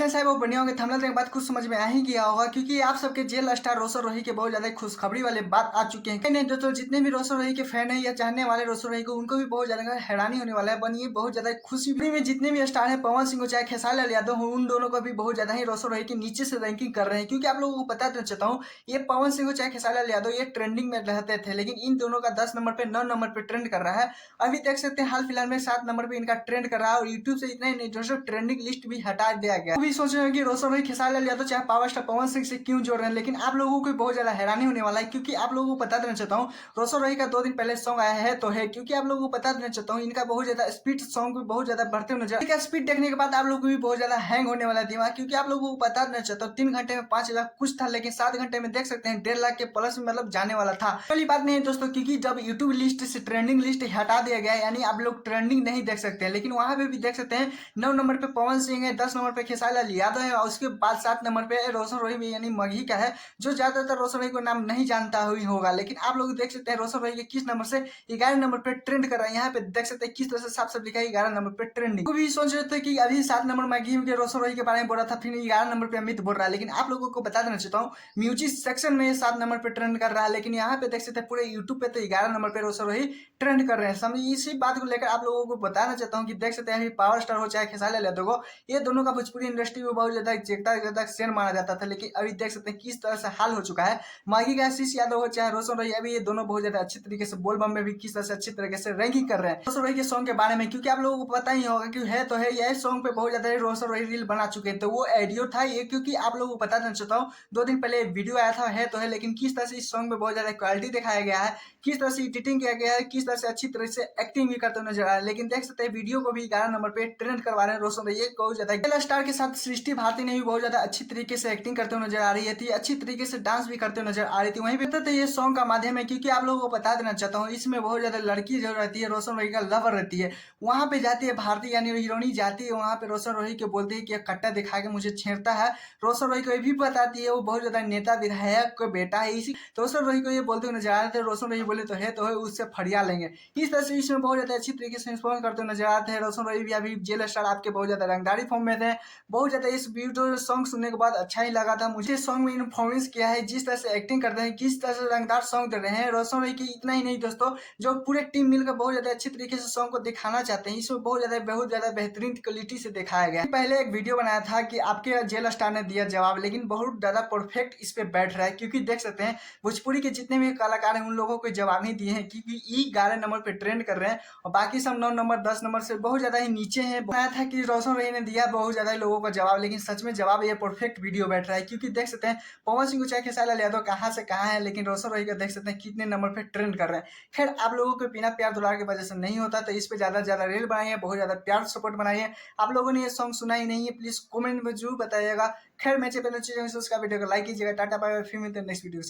Channel है वो बढ़िया होंगे। थंबनेल देखने के बाद कुछ समझ में आ ही गया होगा क्योंकि आप सबके जेल स्टार रोशन रोही के बहुत ज्यादा खुशखबरी वाले बात आ चुके हैं। नहीं दोस्तों, जितने भी रोशन रोही के फैन है या चाहने वाले रोशन रोही को, उनको भी बहुत ज्यादा हैरानी होने वाला है। बनिए बहुत ज्यादा खुशी में जितने भी स्टार है, पवन सिंह हो चाहे खेसारी लाल यादव हो, उन दोनों को भी बहुत ज्यादा ही रोशन रोही के नीचे से रैंकिंग कर रहे हैं। क्योंकि आप लोगों को बता देना चाहता हूँ, ये पवन सिंह हो चाहे खेसारी लाल यादव, ये ट्रेंडिंग में रहते थे, लेकिन इन दोनों का 10 नंबर पे 9 नंबर पे ट्रेंड कर रहा है। अभी देख सकते हैं हाल फिलहाल में 7 नंबर पे इनका ट्रेंड कर रहा है। और यूट्यूब से इतना ही नहीं, दोस्तों ट्रेंडिंग लिस्ट भी हटा दिया गया। भी सोच रहे हैं कि रोशन रोही खेसारी लाल यादव चाहे पावर स्टार पवन सिंह से क्यों जोड़ रहे हैं, लेकिन आप लोगों को बहुत ज्यादा हैरानी होने वाला है। क्योंकि आप लोगों को बता देना चाहता हूँ, रोशन रोही का 2 दिन पहले सॉन्ग आया है तो है। क्योंकि आप लोगों को बता देना चाहता हूँ, इनका बहुत ज्यादा स्पीड सॉन्ग भी बहुत ज्यादा बढ़ते हुए नजर। इनका स्पीड देखने के बाद आप लोगों को भी बहुत ज्यादा हैंग होने वाला दिमाग। क्योंकि आप लोगों को बता देना चाहता हूँ, 3 घंटे में 5 लाख कुछ था, लेकिन 7 घंटे में देख सकते हैं 1.5 लाख के प्लस में मतलब जाने वाला था। पहली बात नहीं है दोस्तों, क्योंकि जब यूट्यूब लिस्ट से ट्रेंडिंग लिस्ट हटा दिया गया, यानी आप लोग ट्रेंडिंग नहीं देख सकते हैं। लेकिन वहां पे भी देख सकते हैं 9 नंबर पे पवन सिंह है, 10 नंबर पे खेसारी लाल यादव है, और उसके बाद 7 नंबर पे रोशन रोही भी यानी मगही का है, जो ज्यादातर रोशन रोही को नाम नहीं जानता हुई होगा। लेकिन आप लोग देख सकते हैं रोशन रोही के किस नंबर से 11 नंबर पे ट्रेंड कर रहा है। यहाँ पे देख सकते हैं किस तरह से साफ साफ लिखा है 11 नंबर पे ट्रेंडिंग। भी सोच रहे थे कि अभी 7 नंबर मगही के रोशन रोही के बारे में बोल रहा था, फिर 11 नंबर पे अमित बोल रहा है। लेकिन आप लोगों को बता देना चाहता हूँ, म्यूजिक सेक्शन में 7 नंबर पे ट्रेंड कर रहा है, लेकिन यहाँ पे देख सकते हैं पूरे यूट्यूब पे तो 11 नंबर पे रोशन रोही ट्रेंड कर रहे हैं। समझ, इसी बात को लेकर आप लोगों को बताना चाहता हूँ कि देख सकते हैं पावर स्टार हो चाहे खेसारी लाल यादव को, ये दोनों का भोजपुरी इंडस्ट्री में बहुत ज्यादा शेयर माना जाता था। लेकिन अभी देख सकते हैं किस तरह से हाल हो चुका है। मागी का आशीष यादव हो चाहे रोशन रोही, अभी ये दोनों बहुत ज्यादा अच्छी तरीके से बोल बम में भी किस तरह से अच्छी तरीके से रैंकिंग कर रहे हैं रोशन रोही के सॉन्ग के बारे में। क्योंकि आप लोगों को पता ही होगा कि है तो है, यह सॉन्ग पे बहुत ज्यादा रोशन रोही रील बना चुके हैं, तो वो ऑडियो था ये। क्योंकि आप लोगों को बता देना चाहता हूँ, 2 दिन पहले वीडियो आया था है तो है, लेकिन किस तरह से इस सॉन्ग में बहुत ज्यादा क्वालिटी दिखाया गया है, किस तरह से एडिटिंग किया गया है, किस तरह से अच्छी तरह से एक्टिंग भी करते हुए नजर आ रहा है। लेकिन देख सकते हैं वीडियो को भी 11 नंबर पे ट्रेंड करवा रहे हैं रोशन रोही बहुत ज्यादा। स्टार के साथ सृष्टि भारती ने भी बहुत ज्यादा अच्छी तरीके से एक्टिंग करते हुए नजर आ रही थी, अच्छी तरीके से डांस भी करते हुए नजर आ रही थी। वहीं पे ये सॉन्ग का माध्यम है। क्योंकि आप लोगों को बता देना चाहता हूँ, इसमें बहुत ज्यादा लड़की जो रहती है रोशन रोही का लवर रहती है, वहां पे जाती है भारती यानी हीरोइनी जाती है वहां पे रोशन रोही को बोलती है कि कट्टा दिखा के मुझे छेड़ता है। रोशन रोही को ये भी बताती है वो बहुत ज्यादा नेता विधायक का बेटा है, इसी रोशन रोही को ये बोलते हुए नजर आ रहे थे। रोशन रोही बोले तो है उससे फरिया लेंगे। इस तरह से इसमें बहुत ज्यादा अच्छी तरीके से इंस्पॉइल करते हुए नजर आते हैं। रोशन रोही भी अभी जेल स्टार आपके बहुत ज्यादा रंगदारी फॉर्म में थे। बहुत ज्यादा इस वीडियो सॉन्ग सुनने के बाद अच्छा ही लगा था मुझे। सॉन्ग में इन्फ्लुएंस किया है, जिस तरह से एक्टिंग करते हैं, किस तरह से रंगदार सॉन्ग दे रहे हैं रोशन रोही की। इतना ही नहीं दोस्तों, जो पूरे टीम मिलकर बहुत ज्यादा अच्छी तरीके से सॉन्ग को दिखाना चाहते हैं, इसमें बहुत ज्यादा बेहतरीन क्वालिटी से दिखाया गया है। पहले एक वीडियो बनाया था कि आपके जेल स्टार ने दिया जवाब, लेकिन बहुत ज्यादा परफेक्ट इस पे बैठ रहा है। क्योंकि देख सकते हैं भोजपुरी के जितने भी कलाकार हैं, उन लोगों को जवाब नहीं दिए हैं। क्योंकि ये 11 नंबर पे ट्रेंड कर रहे हैं और बाकी सब 9 नंबर 10 नंबर से बहुत ज्यादा ही नीचे हैं। बताया था कि रोशन रोही ने दिया बहुत ज्यादा लोगों का जवाब, लेकिन सच में जवाब ये परफेक्ट वीडियो बैठ रहा है। क्योंकि देख सकते हैं पवन सिंह चाहे खेसारी लाल यादव कहाँ से कहाँ है, लेकिन रोशन रोही का देख सकते हैं कितने नंबर पे ट्रेंड कर रहे हैं। खैर, आप लोगों को बिना प्यार दुलार की वजह से नहीं होता, तो इस पे ज्यादा से ज्यादा रील बनाइए, बहुत ज्यादा प्यार सपोर्ट बनाइए। आप लोगों ने ये सॉन्ग सुना ही नहीं है, प्लीज कमेंट में जरूर बताइएगा। खैर, मैं चैनल उसका वीडियो को लाइक कीजिएगा। टाटा बाय बाय, फिर मिलते हैं नेक्स्ट वीडियो।